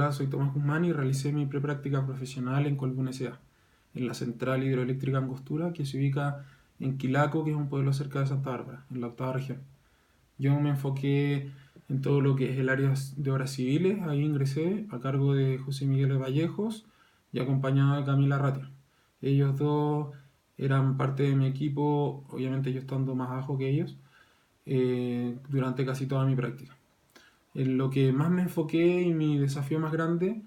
Hola, soy Tomás Guzmán y realicé mi prepráctica profesional en Colbún S.A., en la central hidroeléctrica Angostura, que se ubica en Quilaco, que es un pueblo cerca de Santa Bárbara, en la octava región. Yo me enfoqué en todo lo que es el área de obras civiles, ahí ingresé a cargo de José Miguel Vallejos y acompañado de Camila Ratia. Ellos dos eran parte de mi equipo, obviamente yo estando más abajo que ellos, durante casi toda mi práctica. En lo que más me enfoqué y mi desafío más grande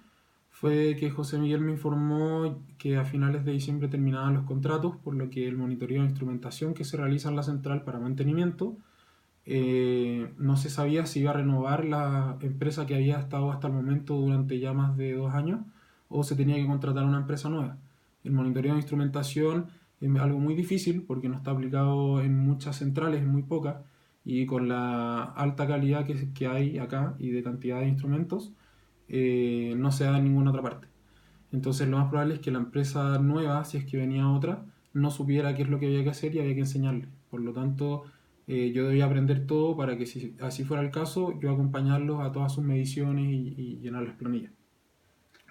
fue que José Miguel me informó que a finales de diciembre terminaban los contratos, por lo que el monitoreo de instrumentación que se realiza en la central para mantenimiento no se sabía si iba a renovar la empresa que había estado hasta el momento durante ya más de 2 años o se tenía que contratar una empresa nueva. El monitoreo de instrumentación es algo muy difícil porque no está aplicado en muchas centrales, en muy pocas, y con la alta calidad que hay acá y de cantidad de instrumentos, no se da en ninguna otra parte. Entonces lo más probable es que la empresa nueva, si es que venía otra, no supiera qué es lo que había que hacer y había que enseñarle. Por lo tanto, yo debía aprender todo para que si así fuera el caso, yo acompañarlos a todas sus mediciones y llenar las planillas.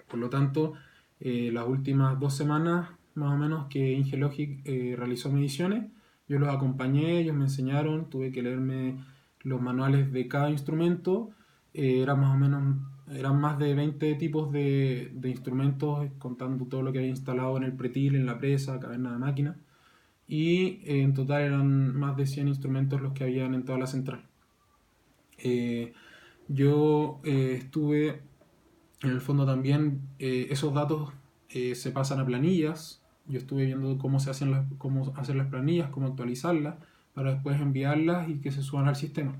Por lo tanto, las últimas 2 semanas más o menos que Ingelogic realizó mediciones, yo los acompañé, ellos me enseñaron, tuve que leerme los manuales de cada instrumento, eran más o menos, eran más de 20 tipos de instrumentos, contando todo lo que había instalado en el pretil, en la presa, caverna de máquina, y en total eran más de 100 instrumentos los que habían en toda la central. Eh, yo estuve en el fondo también esos datos se pasan a planillas. Yo estuve viendo cómo hacer las planillas, cómo actualizarlas, para después enviarlas y que se suban al sistema.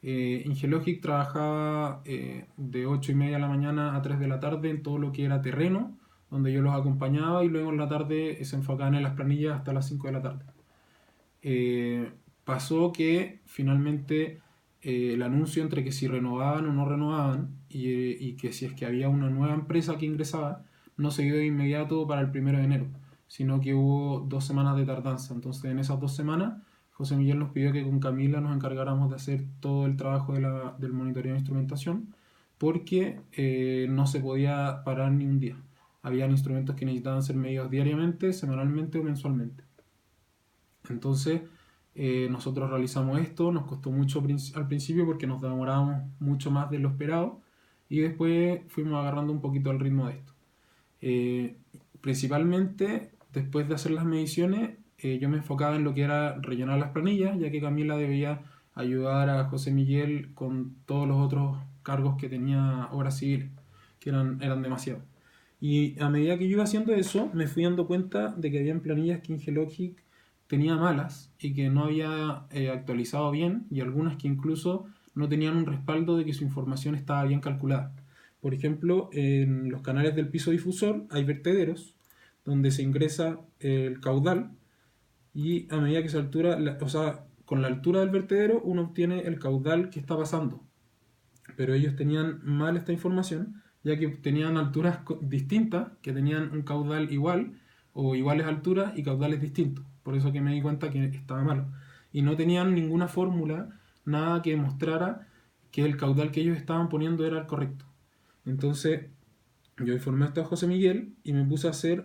Ingelogic trabajaba de 8:30 de la mañana a 3 de la tarde en todo lo que era terreno, donde yo los acompañaba y luego en la tarde se enfocaban en las planillas hasta las 5 de la tarde. Eh, Pasó que finalmente el anuncio entre que si renovaban o no renovaban y que si es que había una nueva empresa que ingresaba, no se dio de inmediato para el 1 de enero, sino que hubo 2 semanas de tardanza. Entonces en esas 2 semanas José Miguel nos pidió que con Camila nos encargáramos de hacer todo el trabajo del monitoreo de instrumentación porque no se podía parar ni un día. Habían instrumentos que necesitaban ser medidos diariamente, semanalmente o mensualmente. Entonces, nosotros realizamos esto, nos costó mucho al principio porque nos demorábamos mucho más de lo esperado y después fuimos agarrando un poquito el ritmo de esto. Eh, Principalmente, después de hacer las mediciones, yo me enfocaba en lo que era rellenar las planillas, ya que Camila debía ayudar a José Miguel con todos los otros cargos que tenía obras civiles, que eran demasiados. Y a medida que yo iba haciendo eso, me fui dando cuenta de que habían planillas que Ingelogic tenía malas y que no había actualizado bien y algunas que incluso no tenían un respaldo de que su información estaba bien calculada. Por ejemplo, en los canales del piso difusor hay vertederos donde se ingresa el caudal y a medida que se altura, o sea, con la altura del vertedero uno obtiene el caudal que está pasando. Pero ellos tenían mal esta información, ya que tenían alturas distintas, que tenían un caudal igual o iguales alturas y caudales distintos. Por eso que me di cuenta que estaba malo. Y no tenían ninguna fórmula, nada que mostrara que el caudal que ellos estaban poniendo era el correcto. Entonces yo informé esto a José Miguel y me puse a hacer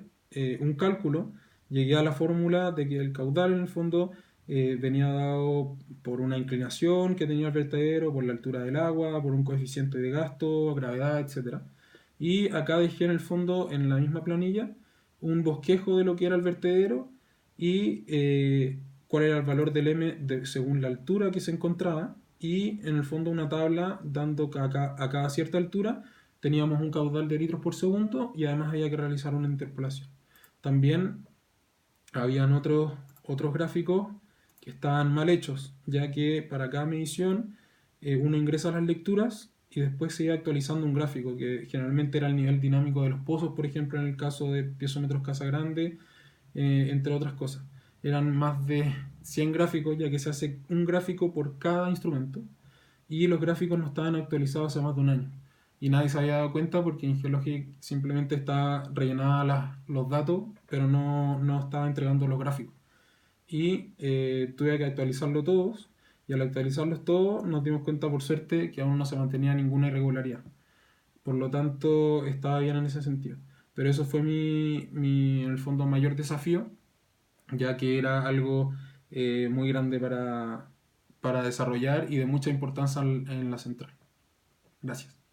un cálculo. Llegué a la fórmula de que el caudal en el fondo venía dado por una inclinación que tenía el vertedero, por la altura del agua, por un coeficiente de gasto, gravedad, etcétera. Y acá dejé en el fondo, en la misma planilla, un bosquejo de lo que era el vertedero y cuál era el valor del M según la altura que se encontraba. Y en el fondo una tabla dando que a cada cierta altura teníamos un caudal de litros por segundo y además había que realizar una interpolación. También habían otros gráficos que estaban mal hechos, ya que para cada medición uno ingresa las lecturas y después se iba actualizando un gráfico, que generalmente era el nivel dinámico de los pozos, por ejemplo, en el caso de piezómetros Casa Grande, entre otras cosas. Eran más de 100 gráficos, ya que se hace un gráfico por cada instrumento, y los gráficos no estaban actualizados hace más de un año. Y nadie se había dado cuenta porque en Geologic simplemente estaba rellenada los datos, pero no estaba entregando los gráficos. Y tuve que actualizarlo todos, y al actualizarlos todos nos dimos cuenta por suerte que aún no se mantenía ninguna irregularidad. Por lo tanto, estaba bien en ese sentido. Pero eso fue en el fondo, mayor desafío, ya que era algo muy grande para desarrollar y de mucha importancia en la central. Gracias.